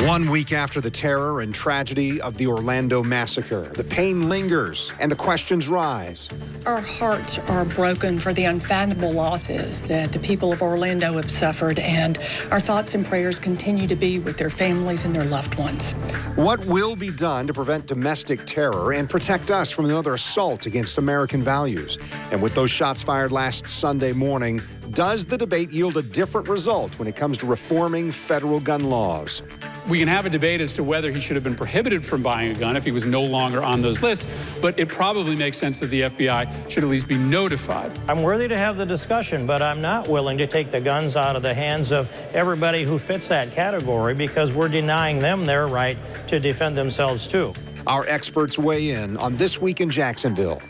1 week after the terror and tragedy of the Orlando massacre, the pain lingers and the questions rise. Our hearts are broken for the unfathomable losses that the people of Orlando have suffered, and our thoughts and prayers continue to be with their families and their loved ones. What will be done to prevent domestic terror and protect us from another assault against American values? And with those shots fired last Sunday morning, does the debate yield a different result when it comes to reforming federal gun laws? We can have a debate as to whether he should have been prohibited from buying a gun if he was no longer on those lists, but it probably makes sense that the FBI should at least be notified. I'm worthy to have the discussion, but I'm not willing to take the guns out of the hands of everybody who fits that category, because we're denying them their right to defend themselves too. Our experts weigh in on This Week in Jacksonville.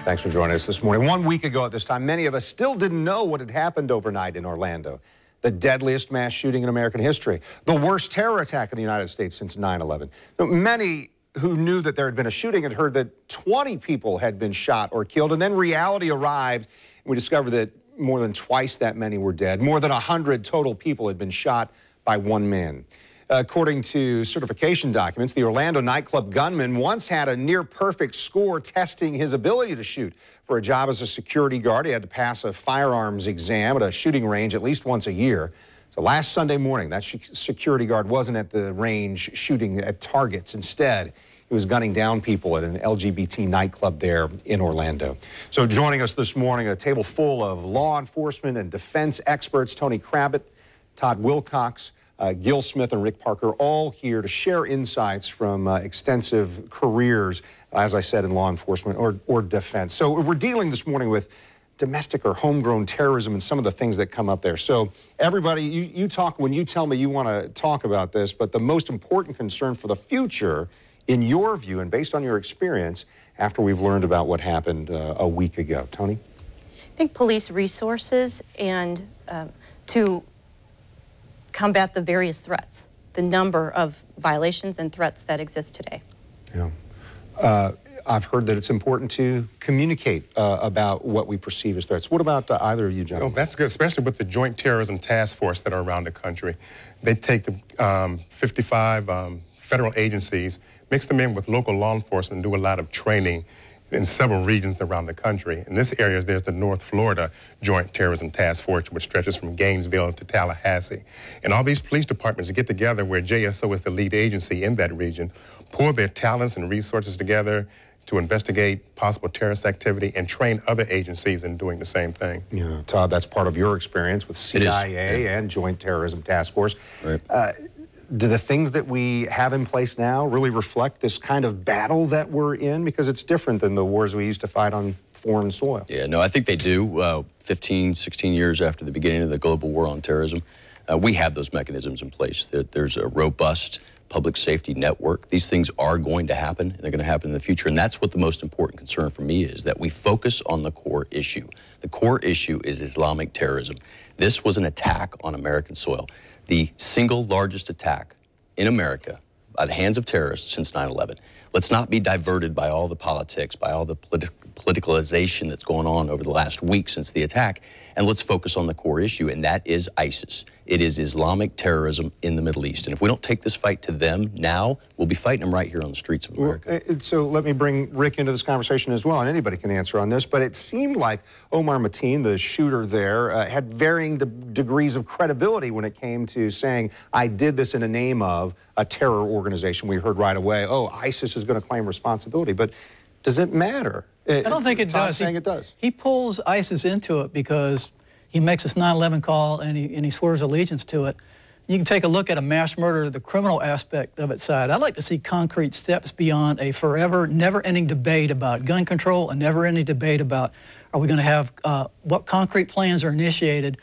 Thanks for joining us this morning. 1 week ago at this time, many of us still didn't know what had happened overnight in Orlando. The deadliest mass shooting in American history, the worst terror attack in the United States since 9/11. Many who knew that there had been a shooting had heard that 20 people had been shot or killed, and then reality arrived, and we discovered that more than twice that many were dead. More than 100 total people had been shot by one man. According to certification documents, the Orlando nightclub gunman once had a near-perfect score testing his ability to shoot. For a job as a security guard, he had to pass a firearms exam at a shooting range at least once a year. So last Sunday morning, that security guard wasn't at the range shooting at targets. Instead, he was gunning down people at an LGBT nightclub there in Orlando. So joining us this morning, a table full of law enforcement and defense experts, Tony Kravitz, Todd Wilcox, Gil Smith and Rick Parker, all here to share insights from extensive careers, as I said, in law enforcement or defense. So we're dealing this morning with domestic or homegrown terrorism and some of the things that come up there. So everybody, you talk when you tell me you want to talk about this, but the most important concern for the future, in your view and based on your experience, after we've learned about what happened a week ago. Tony? I think police resources and to combat the various threats, the number of violations and threats that exist today. Yeah. I've heard that it's important to communicate about what we perceive as threats. What about either of you, gentlemen? Oh, that's good, especially with the Joint Terrorism Task Force that are around the country. They take the 55 federal agencies, mix them in with local law enforcement, and do a lot of training in several regions around the country. In this area, there's the North Florida Joint Terrorism Task Force, which stretches from Gainesville to Tallahassee. And all these police departments get together, where JSO is the lead agency in that region, pull their talents and resources together to investigate possible terrorist activity and train other agencies in doing the same thing. Yeah, Todd, that's part of your experience with CIA and Joint Terrorism Task Force. Right. Do the things that we have in place now really reflect this kind of battle that we're in? Because it's different than the wars we used to fight on foreign soil. Yeah, no, I think they do. 15, 16 years after the beginning of the global war on terrorism, we have those mechanisms in place. There's a robust public safety network. These things are going to happen, and they're going to happen in the future. And that's what the most important concern for me is, that we focus on the core issue. The core issue is Islamic terrorism. This was an attack on American soil. The single largest attack in America by the hands of terrorists since 9/11. Let's not be diverted by all the politics, by all the politicalization that's going on over the last week since the attack, and let's focus on the core issue, and that is ISIS. It is Islamic terrorism in the Middle East. And if we don't take this fight to them now, we'll be fighting them right here on the streets of America. Well, so let me bring Rick into this conversation as well, and anybody can answer on this, but it seemed like Omar Mateen, the shooter there, had varying degrees of credibility when it came to saying, I did this in the name of a terror organization. We heard right away, oh, ISIS is going to claim responsibility, but does it matter? I don't think it does. Saying it does. He pulls ISIS into it because he makes this 9/11 call and he swears allegiance to it. You can take a look at a mass murder, the criminal aspect of its side. I'd like to see concrete steps beyond a forever, never-ending debate about gun control, a never-ending debate about are we going to have, what concrete plans are initiated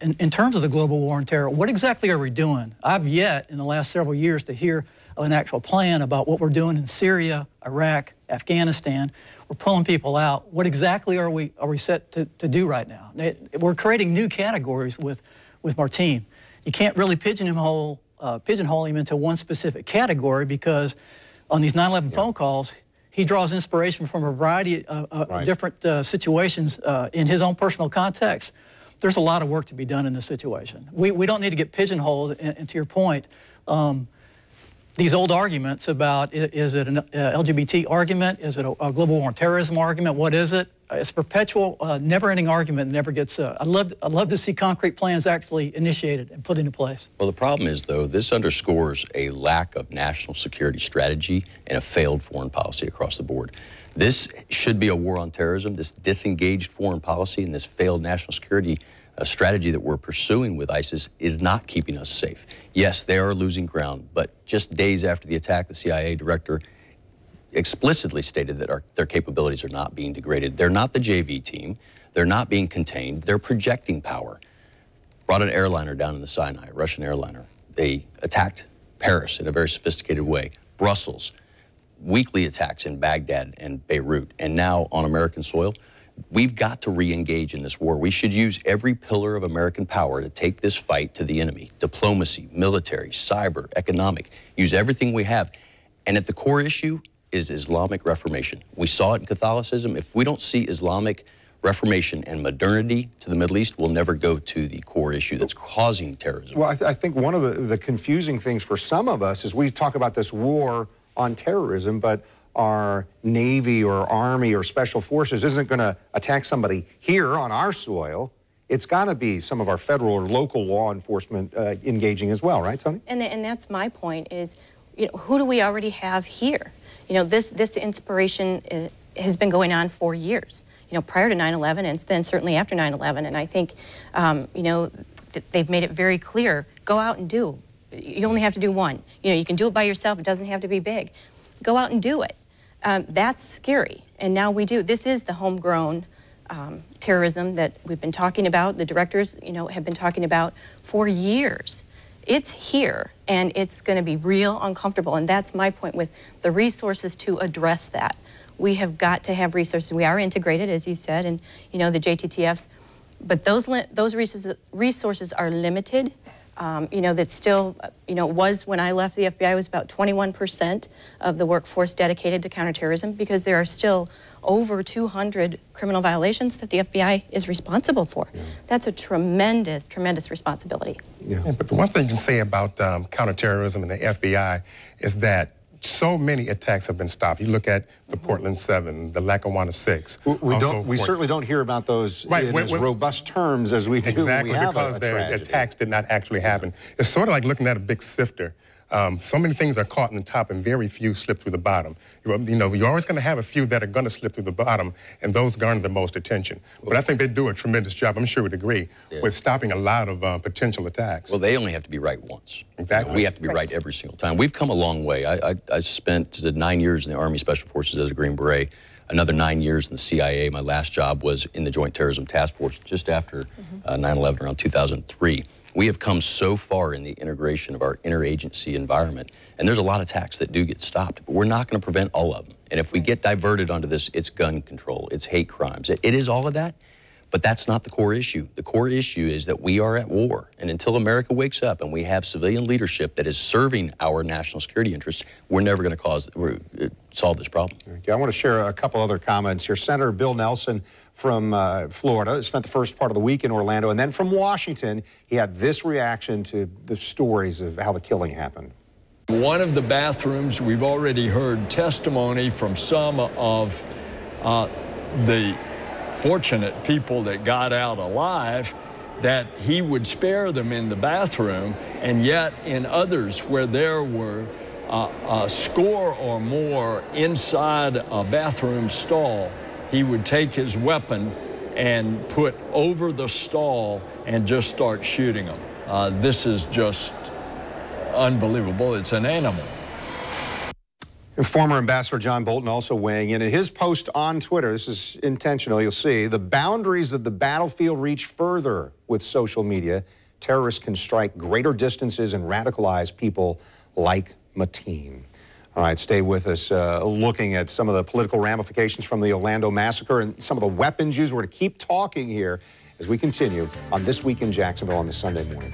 in terms of the global war on terror. What exactly are we doing? I've yet, in the last several years, to hear an actual plan about what we're doing in Syria, Iraq, Afghanistan. We're pulling people out. What exactly are we set to do right now? We're creating new categories with Mateen. You can't really pigeonhole him into one specific category, because on these 9/11 phone calls, he draws inspiration from a variety of different situations in his own personal context. there's a lot of work to be done in this situation. We don't need to get pigeonholed, and to your point, these old arguments about is it an LGBT argument, is it a global war on terrorism argument, what is it? It's a perpetual, never-ending argument, never gets, I'd love to see concrete plans actually initiated and put into place. Well, the problem is, though, this underscores a lack of national security strategy and a failed foreign policy across the board. This should be a war on terrorism. This disengaged foreign policy and this failed national security strategy that we're pursuing with ISIS is not keeping us safe. Yes, they are losing ground, but just days after the attack, the CIA director explicitly stated that their capabilities are not being degraded. They're not the JV team. They're not being contained. They're projecting power. Brought an airliner down in the Sinai, a Russian airliner. They attacked Paris in a very sophisticated way. Brussels, weekly attacks in Baghdad and Beirut, and now on American soil. We've got to re-engage in this war. We should use every pillar of American power to take this fight to the enemy. Diplomacy, military, cyber, economic. Use everything we have. And at the core issue is Islamic Reformation. We saw it in Catholicism. If we don't see Islamic Reformation and modernity to the Middle East, we'll never go to the core issue that's causing terrorism. Well, I think one of the confusing things for some of us is we talk about this war on terrorism, but our Navy or Army or Special Forces isn't going to attack somebody here on our soil. It's got to be some of our federal or local law enforcement engaging as well, right, Tony? And that's my point is, who do we already have here? This inspiration has been going on for years, prior to 9/11 and then certainly after 9/11. And I think, they've made it very clear, go out and do. You only have to do one. You can do it by yourself. It doesn't have to be big. Go out and do it. That's scary. And now we do. This is the homegrown terrorism that we've been talking about. The directors, have been talking about for years. It's here, and it's going to be real uncomfortable. And that's my point with the resources to address that. We have got to have resources. We are integrated, as you said, and the JTTFs. But those resources are limited. That still, was when I left the FBI, was about 21% of the workforce dedicated to counterterrorism, because there are still over 200 criminal violations that the FBI is responsible for. Yeah. That's a tremendous, tremendous responsibility. Yeah. But the one thing you can say about counterterrorism and the FBI is that so many attacks have been stopped. You look at the Portland 7, the Lackawanna 6. We certainly don't hear about those in as robust terms as we do exactly, when we have because the attacks did not actually happen. It's sort of like looking at a big sifter. So many things are caught in the top and very few slip through the bottom. You're always going to have a few that are going to slip through the bottom, and those garner the most attention. But I think they do a tremendous job, I'm sure we'd agree, with stopping a lot of potential attacks. Well, they only have to be right once. Exactly. We have to be right every single time. We've come a long way. I spent 9 years in the Army Special Forces as a Green Beret, another 9 years in the CIA. My last job was in the Joint Terrorism Task Force just after 9/11, around 2003. We have come so far in the integration of our interagency environment, and there's a lot of attacks that do get stopped, but we're not going to prevent all of them. And if we get diverted onto this, it's gun control, it's hate crimes. It is all of that, but that's not the core issue. The core issue is that we are at war, and until America wakes up and we have civilian leadership that is serving our national security interests, we're never going to solve this problem. Okay, I want to share a couple other comments here. Senator Bill Nelson from Florida spent the first part of the week in Orlando, and then from Washington, he had this reaction to the stories of how the killing happened. One of the bathrooms, we've already heard testimony from some of the fortunate people that got out alive, that he would spare them in the bathroom, and yet in others where there were a score or more inside a bathroom stall, he would take his weapon and put over the stall and just start shooting them. This is just unbelievable. It's an animal. Former Ambassador John Bolton also weighing in his post on Twitter. This is intentional, you'll see. The boundaries of the battlefield reach further with social media. Terrorists can strike greater distances and radicalize people like Mateen. All right, stay with us, looking at some of the political ramifications from the Orlando massacre and some of the weapons used. We're going to keep talking here as we continue on This Week in Jacksonville on this Sunday morning.